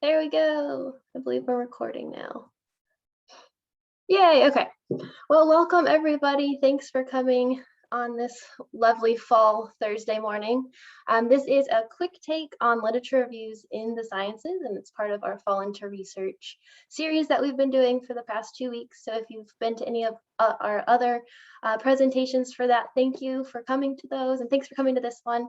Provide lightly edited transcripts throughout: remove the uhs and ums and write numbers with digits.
There we go. I believe we're recording now. Yay, okay. Well, welcome everybody. Thanks for coming on this lovely fall Thursday morning. This is a quick take on literature reviews in the sciences, and it's part of our Fall into Research series that we've been doing for the past 2 weeks. So if you've been to any of our other presentations for that, thank you for coming to those, and thanks for coming to this one.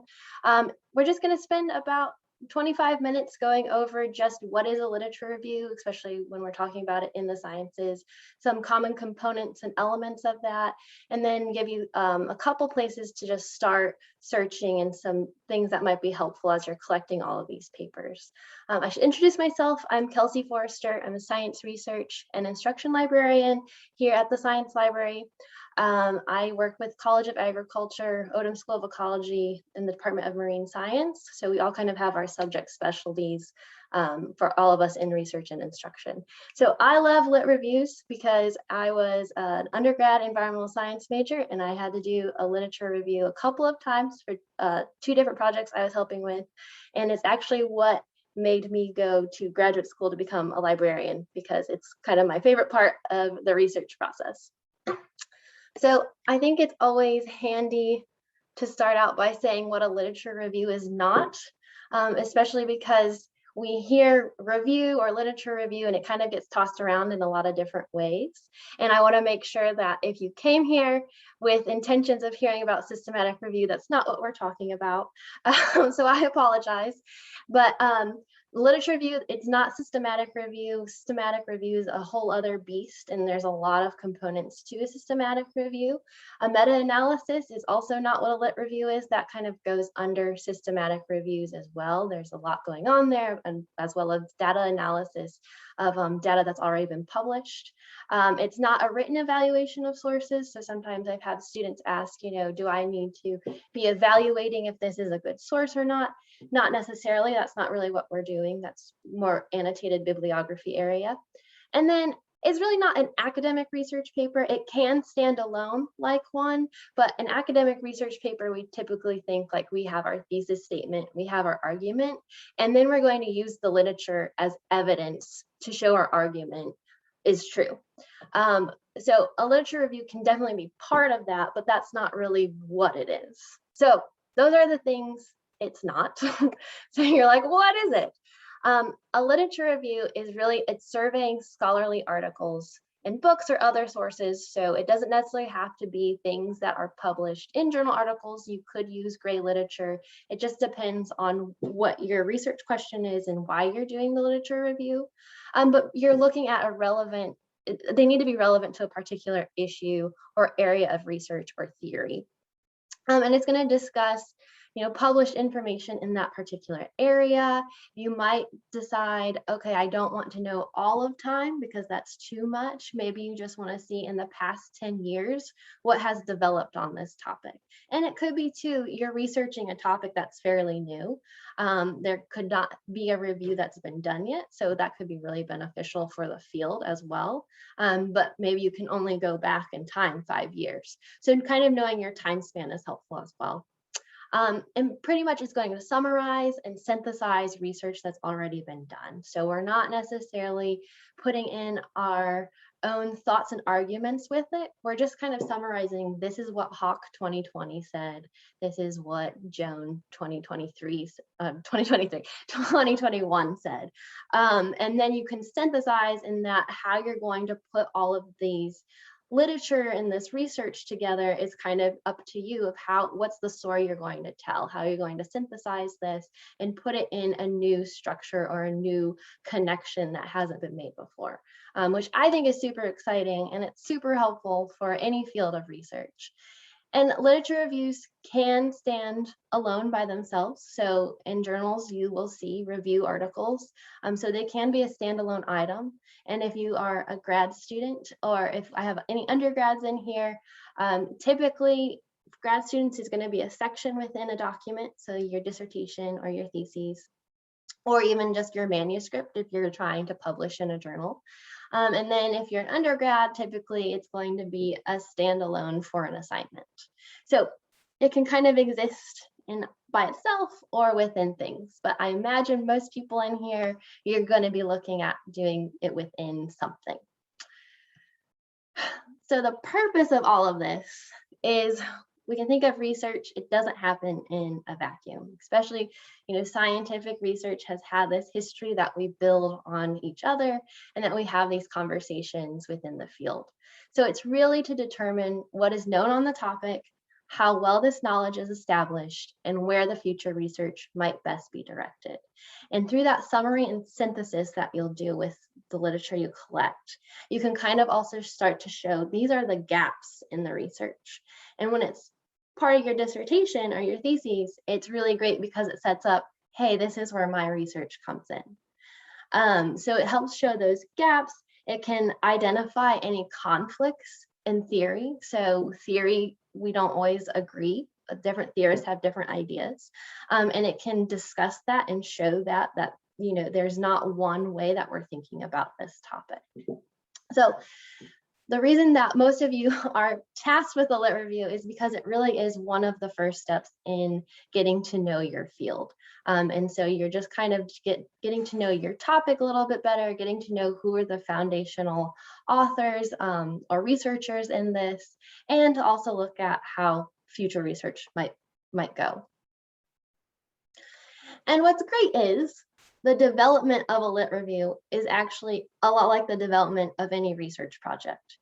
We're just going to spend about 25 minutes going over just what is a literature review, especially when we're talking about it in the sciences, some common components and elements of that, and then give you a couple places to just start searching and some things that might be helpful as you're collecting all of these papers. I should introduce myself. I'm Kelsey Forrester. I'm a science research and instruction librarian here at the Science Library. I work with College of Agriculture, Odum School of Ecology, and the Department of Marine Science. So we all kind of have our subject specialties for all of us in research and instruction. So I love lit reviews because I was an undergrad environmental science major, and I had to do a literature review a couple of times for 2 different projects I was helping with. And it's actually what made me go to graduate school to become a librarian, because it's kind of my favorite part of the research process. So I think it's always handy to start out by saying what a literature review is not, especially because we hear review or literature review and it kind of gets tossed around in a lot of different ways. And I want to make sure that if you came here with intentions of hearing about systematic review, that's not what we're talking about. So I apologize. But literature review, it's not systematic review. Systematic review is a whole other beast, and there's a lot of components to a systematic review. A meta-analysis is also not what a lit review is. That kind of goes under systematic reviews as well. There's a lot going on there, and as well as data analysis of data that's already been published. It's not a written evaluation of sources. So sometimes I've had students ask, do I need to be evaluating if this is a good source or not? Not necessarily. That's not really what we're doing. That's more annotated bibliography area. And then it's really not an academic research paper. It can stand alone like one, but an academic research paper, we typically think like we have our thesis statement, we have our argument, and then we're going to use the literature as evidence to show our argument is true. So a literature review can definitely be part of that, but that's not really what it is. So those are the things it's not. So you're like, what is it? A literature review is really, it's surveying scholarly articles in books or other sources. So it doesn't necessarily have to be things that are published in journal articles. You could use gray literature. It just depends on what your research question is and why you're doing the literature review. But you're looking at a relevant, they need to be relevant to a particular issue or area of research or theory. And it's going to discuss published information in that particular area. You might decide, okay, I don't want to know all of time because that's too much. Maybe you just want to see in the past 10 years what has developed on this topic. And it could be too, you're researching a topic that's fairly new. There could not be a review that's been done yet. So that could be really beneficial for the field as well. But maybe you can only go back in time 5 years. So kind of knowing your time span is helpful as well. And pretty much it's going to summarize and synthesize research that's already been done. So we're not necessarily putting in our own thoughts and arguments with it. We're just kind of summarizing, this is what Hawk 2020 said. This is what Joan 2021 said. And then you can synthesize in that how you're going to put all of these literature and this research together is kind of up to you of what's the story you're going to tell, how you're going to synthesize this and put it in a new structure or a new connection that hasn't been made before, which I think is super exciting, and it's super helpful for any field of research. And literature reviews can stand alone by themselves. So in journals, you will see review articles. So they can be a standalone item. And if you are a grad student, or if I have any undergrads in here, typically grad students is going to be a section within a document. So your dissertation or your thesis, or even just your manuscript if you're trying to publish in a journal. And then if you're an undergrad, typically it's going to be a standalone for an assignment. So it can kind of exist by itself or within things. But I imagine most people in here, you're going to be looking at doing it within something. So the purpose of all of this is we can think of research, it doesn't happen in a vacuum, especially, scientific research has had this history that we build on each other and that we have these conversations within the field. So it's really to determine what is known on the topic, how well this knowledge is established, and where the future research might best be directed. And through that summary and synthesis that you'll do with the literature you collect, you can kind of also start to show these are the gaps in the research. And when it's part of your dissertation or your thesis, it's really great because it sets up, hey, this is where my research comes in. So it helps show those gaps. It can identify any conflicts in theory. So theory, we don't always agree. Different theorists have different ideas. And it can discuss that and show that there's not one way that we're thinking about this topic. So the reason that most of you are tasked with a lit review is because it really is one of the first steps in getting to know your field. And so you're just kind of getting to know your topic a little bit better, getting to know who are the foundational authors or researchers in this, and to also look at how future research might go. And what's great is the development of a lit review is actually a lot like the development of any research project.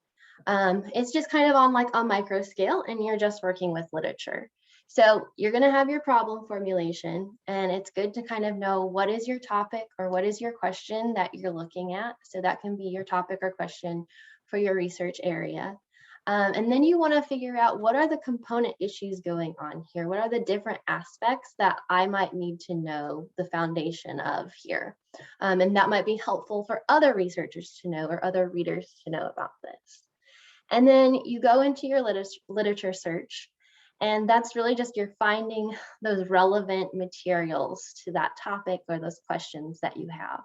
It's just kind of on like a micro scale, and you're just working with literature. So you're going to have your problem formulation, and it's good to kind of know what is your topic or what is your question that you're looking at. So that can be your topic or question for your research area. And then you want to figure out what are the component issues going on here? What are the different aspects that I might need to know the foundation of here? And that might be helpful for other researchers to know or other readers to know about this. And then you go into your literature search, and that's really just you're finding those relevant materials to that topic or those questions that you have.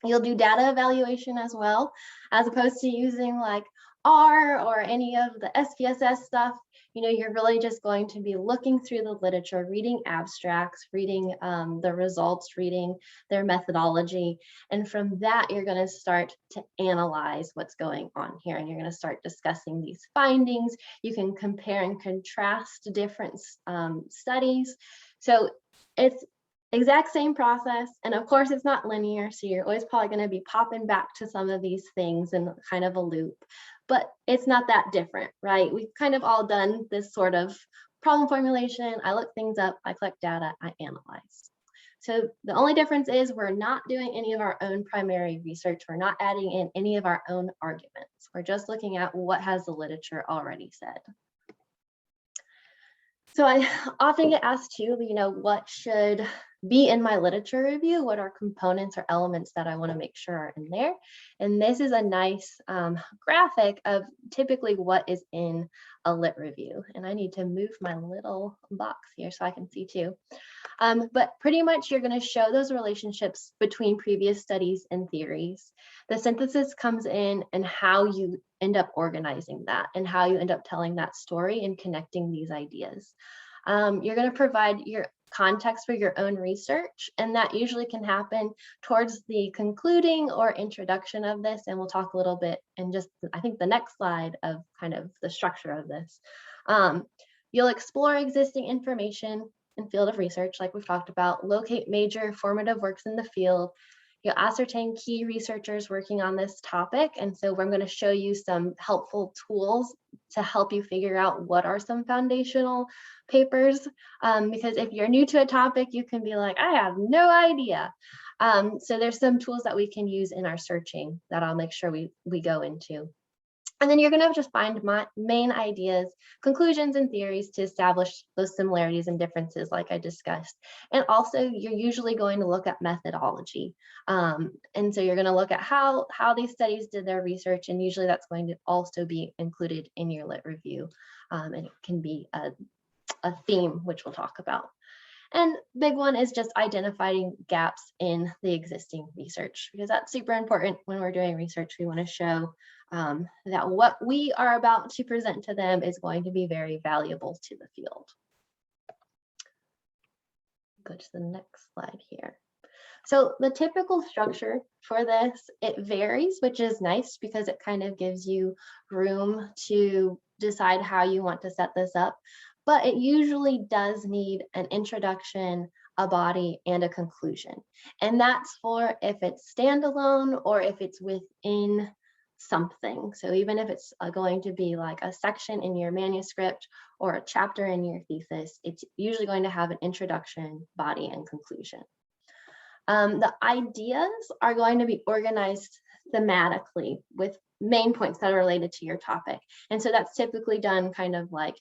You'll do data evaluation as well, as opposed to using like R or any of the SPSS stuff. You're really just going to be looking through the literature, reading abstracts, reading the results, reading their methodology. And from that, you're going to start to analyze what's going on here. And you're going to start discussing these findings. You can compare and contrast different studies. So it's exact same process. And of course, it's not linear. So you're always probably going to be popping back to some of these things in kind of a loop. But it's not that different, right? We've kind of all done this sort of problem formulation. I look things up, I collect data, I analyze. So the only difference is we're not doing any of our own primary research. We're not adding in any of our own arguments. We're just looking at what has the literature already said. So I often get asked too, what should be in my literature review? What are components or elements that I want to make sure are in there? And this is a nice graphic of typically what is in a lit review. And I need to move my little box here so I can see too. But pretty much you're going to show those relationships between previous studies and theories. The synthesis comes in and how you end up organizing that and how you end up telling that story and connecting these ideas. You're going to provide your context for your own research, and that usually can happen towards the concluding or introduction of this, and we'll talk a little bit in just, I think, the next slide of kind of the structure of this. You'll explore existing information in field of research, like we've talked about, locate major formative works in the field. You'll ascertain key researchers working on this topic. And so we're going to show you some helpful tools to help you figure out what are some foundational papers. Because if you're new to a topic, you can be like, I have no idea. So there's some tools that we can use in our searching that I'll make sure we go into. And then you're going to just find my main ideas, conclusions, and theories to establish those similarities and differences like I discussed. And also, you're usually going to look at methodology. And so you're going to look at how these studies did their research, and usually that's going to also be included in your lit review. And it can be a theme, which we'll talk about. And big one is just identifying gaps in the existing research, because that's super important when we're doing research. We want to show that what we are about to present to them is going to be very valuable to the field. go to the next slide here. So the typical structure for this, it varies, which is nice because it kind of gives you room to decide how you want to set this up. But it usually does need an introduction, a body, and a conclusion. And that's for if it's standalone or if it's within something. So even if it's going to be like a section in your manuscript or a chapter in your thesis, it's usually going to have an introduction, body, and conclusion. The ideas are going to be organized thematically with main points that are related to your topic. And so that's typically done kind of like,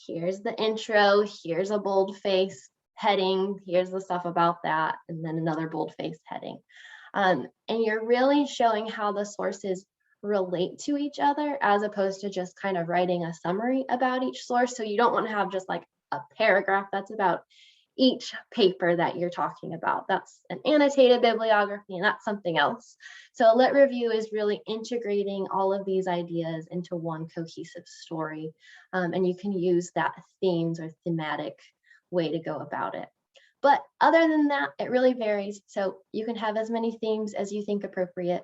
here's the intro, here's a boldface heading, here's the stuff about that, and then another boldface heading. And you're really showing how the sources relate to each other as opposed to just kind of writing a summary about each source. So you don't want to have just like a paragraph that's about each paper that you're talking about. That's an annotated bibliography, and that's something else. So a lit review is really integrating all of these ideas into one cohesive story, and you can use that themes or thematic way to go about it. But other than that, it really varies. So you can have as many themes as you think appropriate.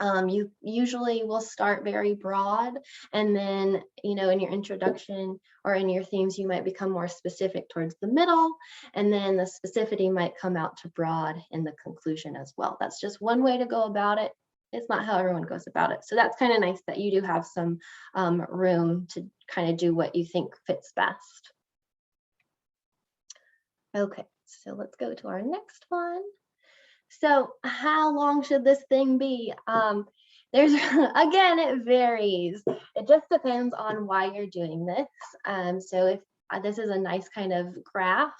You usually will start very broad, and then, in your introduction or in your themes, you might become more specific towards the middle, and then the specificity might come out to broad in the conclusion as well. That's just one way to go about it. It's not how everyone goes about it. So that's kind of nice that you do have some room to kind of do what you think fits best. Okay, so let's go to our next one. So how long should this thing be? Again, it varies. It just depends on why you're doing this. So if this is a nice kind of graph,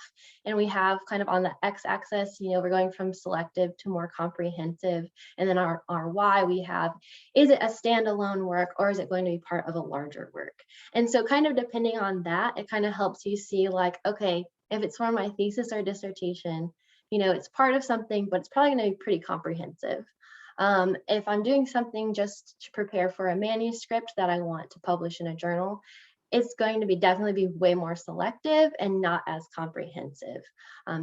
and we have kind of on the x-axis, we're going from selective to more comprehensive, and then our y we have, is it a standalone work or is it going to be part of a larger work? And so kind of depending on that, it kind of helps you see like, okay, if it's for my thesis or dissertation, it's part of something, but it's probably going to be pretty comprehensive. If I'm doing something just to prepare for a manuscript that I want to publish in a journal, it's going to definitely be way more selective and not as comprehensive.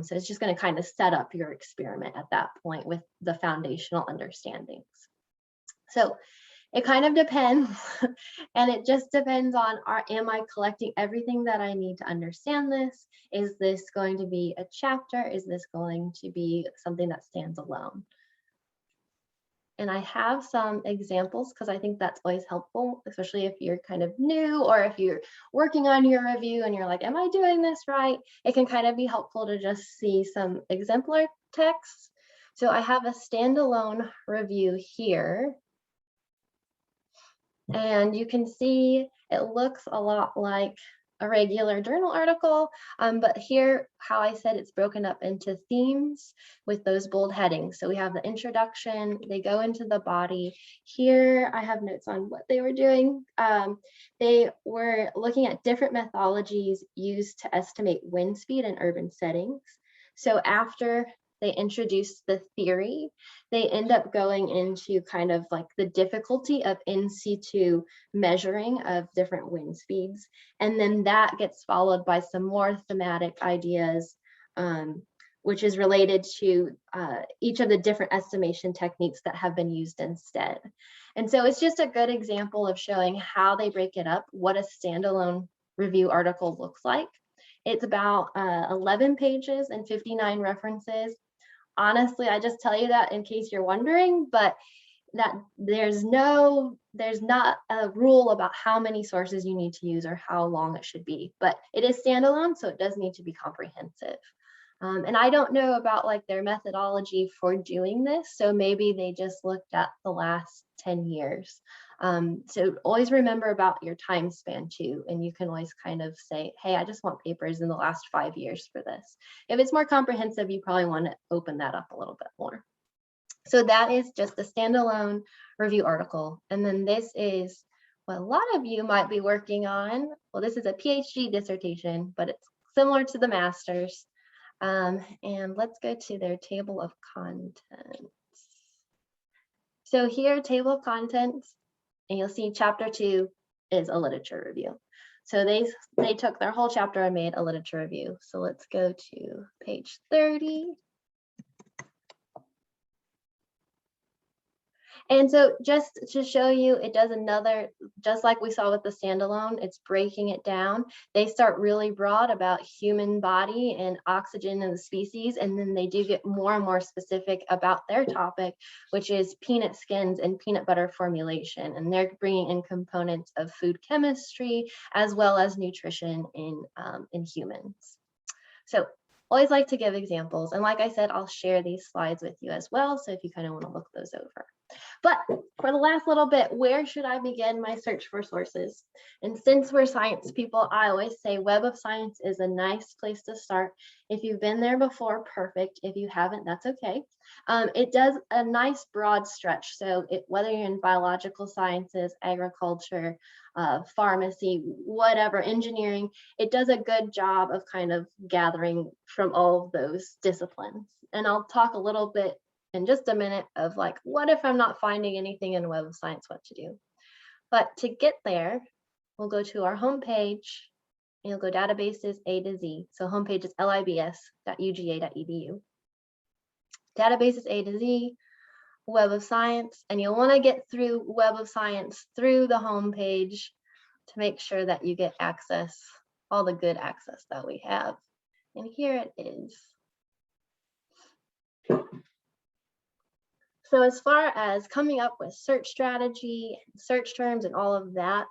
So it's just going to kind of set up your experiment at that point with the foundational understandings. So it kind of depends, and it just depends on, am I collecting everything that I need to understand this? Is this going to be a chapter? Is this going to be something that stands alone? And I have some examples because I think that's always helpful, especially if you're kind of new or if you're working on your review and you're like, am I doing this right? It can kind of be helpful to just see some exemplar texts. So I have a standalone review here. And you can see it looks a lot like a regular journal article, but here, how I said it's broken up into themes with those bold headings. So we have the introduction, they go into the body. Here, I have notes on what they were doing. They were looking at different methodologies used to estimate wind speed in urban settings. So after they introduce the theory, they end up going into kind of like the difficulty of in situ measuring of different wind speeds. And then that gets followed by some more thematic ideas, which is related to each of the different estimation techniques that have been used instead. And so it's just a good example of showing how they break it up, what a standalone review article looks like. It's about 11 pages and 59 references. Honestly, I just tell you that in case you're wondering, but that there's not a rule about how many sources you need to use or how long it should be, but it is standalone, so it does need to be comprehensive. And I don't know about like their methodology for doing this, so maybe they just looked at the last 10 years. So always remember about your time span too, and you can always kind of say, hey, I just want papers in the last 5 years for this. If it's more comprehensive, you probably want to open that up a little bit more. So that is just a standalone review article. And then this is what a lot of you might be working on. Well, this is a PhD dissertation, but it's similar to the master's. And let's go to their table of contents. So here, table of contents, and you'll see chapter 2 is a literature review. So they took their whole chapter and made a literature review. So let's go to page 30. And so just to show you, it does another, just like we saw with the standalone, it's breaking it down. They start really broad about human body and oxygen and the species, and then they do get more and more specific about their topic, which is peanut skins and peanut butter formulation. And they're bringing in components of food chemistry as well as nutrition in humans. So always like to give examples. And like I said, I'll share these slides with you as well. So if you kind of want to look those over. But for the last little bit, where should I begin my search for sources? And since we're science people, I always say Web of Science is a nice place to start. If you've been there before, perfect. If you haven't, that's okay. It does a nice broad stretch. So whether you're in biological sciences, agriculture, pharmacy, whatever, engineering, it does a good job of kind of gathering from all of those disciplines. And I'll talk a little bit in just a minute of like, what if I'm not finding anything in Web of Science, what to do? But to get there, we'll go to our homepage and you'll go databases A to Z. So homepage is libs.uga.edu. Databases A to Z, Web of Science, and you'll want to get through Web of Science through the homepage to make sure that you get access, all the good access that we have. And here it is. So as far as coming up with search strategy, search terms, and all of that,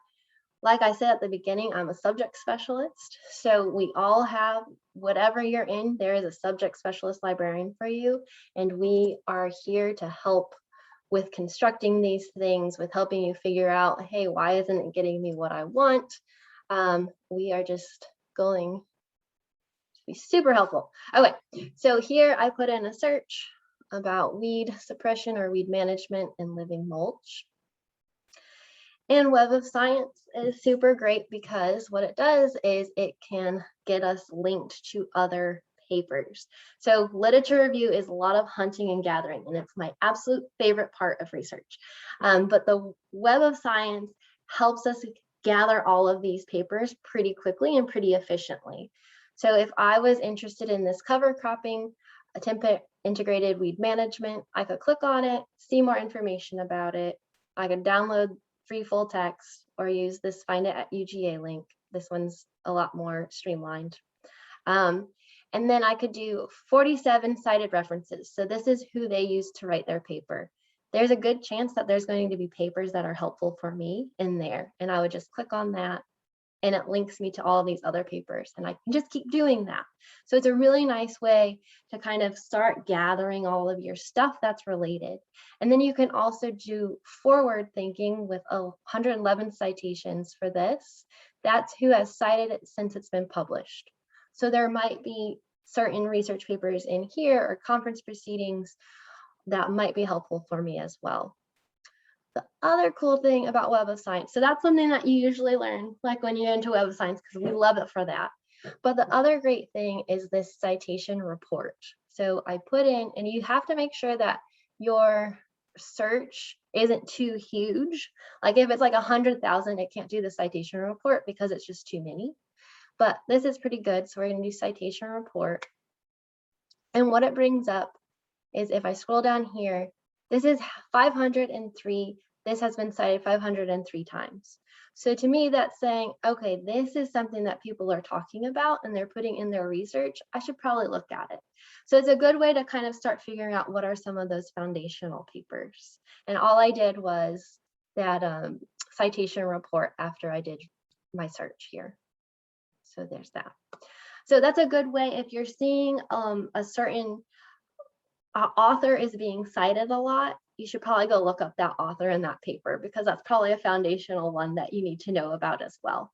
like I said at the beginning, I'm a subject specialist. So we all have, whatever you're in, there is a subject specialist librarian for you. And we are here to help with constructing these things, with helping you figure out, hey, why isn't it getting me what I want? We are just going to be super helpful. Okay, so here I put in a search about weed suppression or weed management in living mulch. And Web of Science is super great because what it does is it can get us linked to other papers. So literature review is a lot of hunting and gathering, and it's my absolute favorite part of research. But the Web of Science helps us gather all of these papers pretty quickly and pretty efficiently. So if I was interested in this cover cropping, integrated weed management, I could click on it, see more information about it. I could download free full text or use this Find It at UGA link. This one's a lot more streamlined. And then I could do 47 cited references. So this is who they use to write their paper. There's a good chance that there's going to be papers that are helpful for me in there. And I would just click on that and it links me to all of these other papers, and I can just keep doing that. So it's a really nice way to kind of start gathering all of your stuff that's related. And then you can also do forward thinking with 111 citations for this. That's who has cited it since it's been published. So there might be certain research papers in here or conference proceedings that might be helpful for me as well. The other cool thing about Web of Science, so that's something that you usually learn, like when you're into Web of Science, because we love it for that. But the other great thing is this citation report. So I put in, and you have to make sure that your search isn't too huge. Like if it's like 100,000, it can't do the citation report because it's just too many. But this is pretty good. So we're going to do citation report. And what it brings up is if I scroll down here, this is 503. This has been cited 503 times. So to me, that's saying, okay, this is something that people are talking about and they're putting in their research. I should probably look at it. So it's a good way to kind of start figuring out what are some of those foundational papers. And all I did was that citation report after I did my search here. So there's that. So that's a good way if you're seeing a certain author is being cited a lot, you should probably go look up that author in that paper because that's probably a foundational one that you need to know about as well.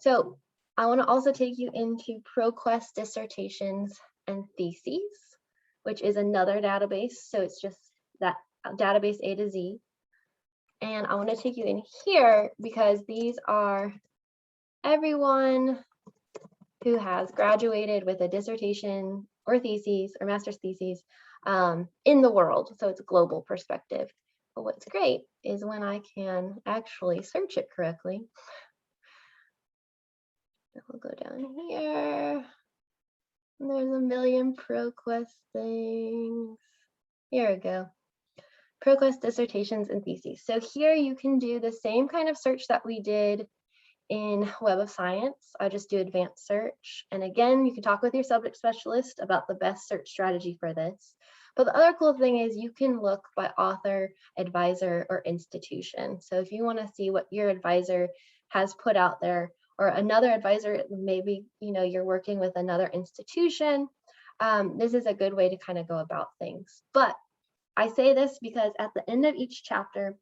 So I want to also take you into ProQuest dissertations and theses, which is another database. So it's just that database A to Z. And I want to take you in here because these are everyone who has graduated with a dissertation or theses or master's theses in the world. So it's a global perspective. But what's great is when I can actually search it correctly, We'll go down here. And there's a million ProQuest things. Here we go. ProQuest dissertations and theses. So here you can do the same kind of search that we did in Web of Science. I just do advanced search. And again, you can talk with your subject specialist about the best search strategy for this. But the other cool thing is you can look by author, advisor, or institution. So if you want to see what your advisor has put out there, or another advisor, maybe you're working with another institution, this is a good way to kind of go about things. But I say this because at the end of each chapter,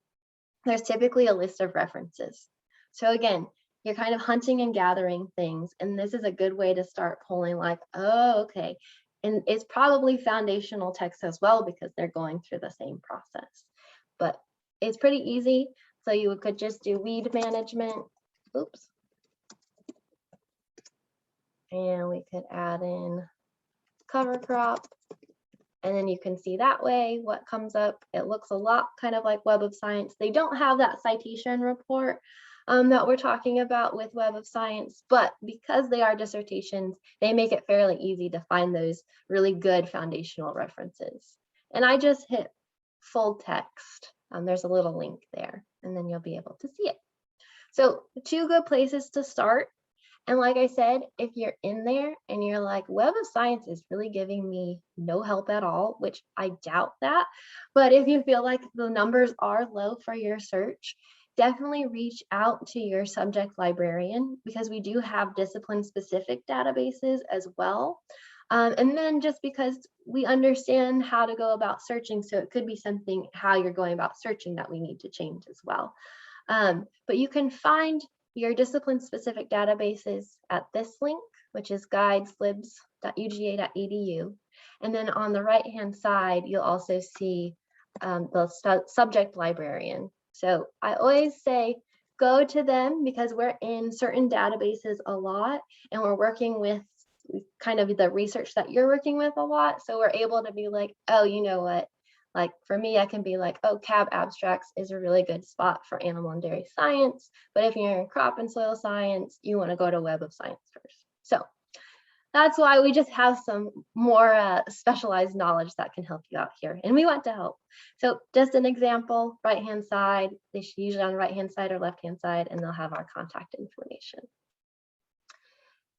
there's typically a list of references. So again, you're kind of hunting and gathering things, and this is a good way to start pulling like, oh, okay. And it's probably foundational text as well because they're going through the same process. But it's pretty easy. So you could just do weed management. Oops. And we could add in cover crop. And then you can see that way what comes up. It looks a lot kind of like Web of Science. They don't have that citation report that we're talking about with Web of Science, but because they are dissertations, they make it fairly easy to find those really good foundational references. And I just hit full text. There's a little link there, and then you'll be able to see it. So 2 good places to start. And like I said, if you're in there and you're like, Web of Science is really giving me no help at all, which I doubt that, but if you feel like the numbers are low for your search, definitely reach out to your subject librarian because we do have discipline-specific databases as well. And then just because we understand how to go about searching, so it could be something how you're going about searching that we need to change as well. But you can find your discipline-specific databases at this link, which is guideslibs.uga.edu. And then on the right-hand side, you'll also see the subject librarian. So I always say, go to them because we're in certain databases a lot and we're working with kind of the research that you're working with a lot. So we're able to be like, oh, you know what? Like for me, I can be like, oh, CAB abstracts is a really good spot for animal and dairy science. But if you're in crop and soil science, you want to go to Web of Science first. So that's why we just have some more specialized knowledge that can help you out here. And we want to help. So just an example, right-hand side, they should usually on the right-hand side or left-hand side, and they'll have our contact information.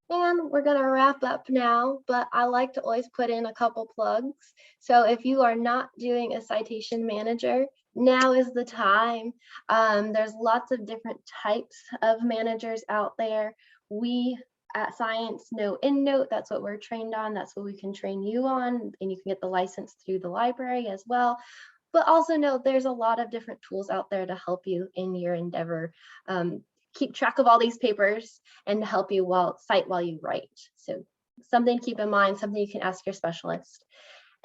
And we're going to wrap up now, but I like to always put in a couple plugs. So if you are not doing a citation manager, now is the time. There's lots of different types of managers out there. We at Science know EndNote, that's what we're trained on. That's what we can train you on, and you can get the license through the library as well. But also know there's a lot of different tools out there to help you in your endeavor. Keep track of all these papers and to help you cite while you write. So something to keep in mind, something you can ask your specialist.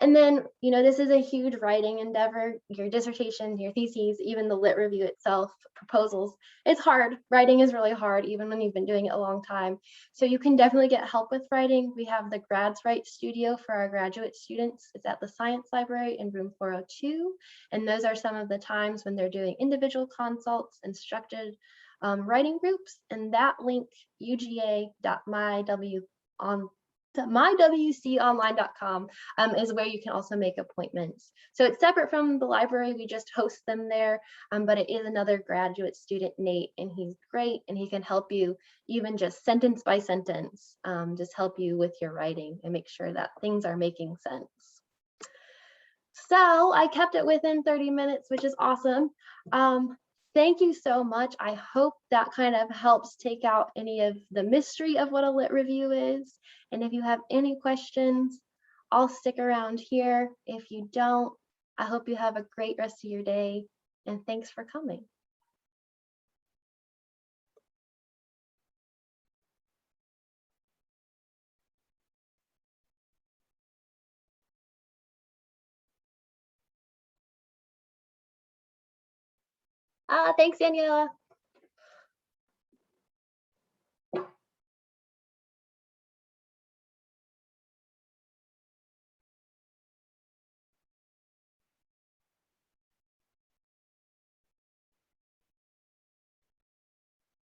And then, this is a huge writing endeavor, your dissertation, your theses, even the lit review itself, proposals. It's hard. Writing is really hard, even when you've been doing it a long time. So you can definitely get help with writing. We have the Grads Write Studio for our graduate students. It's at the Science Library in room 402. And those are some of the times when they're doing individual consults, instructed writing groups, and that link, uga.mywconline.com, is where you can also make appointments. So it's separate from the library, we just host them there, but it is another graduate student, Nate, and he's great, and he can help you even just sentence by sentence, just help you with your writing and make sure that things are making sense. So I kept it within 30 minutes, which is awesome. Thank you so much. I hope that kind of helps take out any of the mystery of what a lit review is. And if you have any questions, I'll stick around here. If you don't, I hope you have a great rest of your day, and thanks for coming. Thanks, Daniela.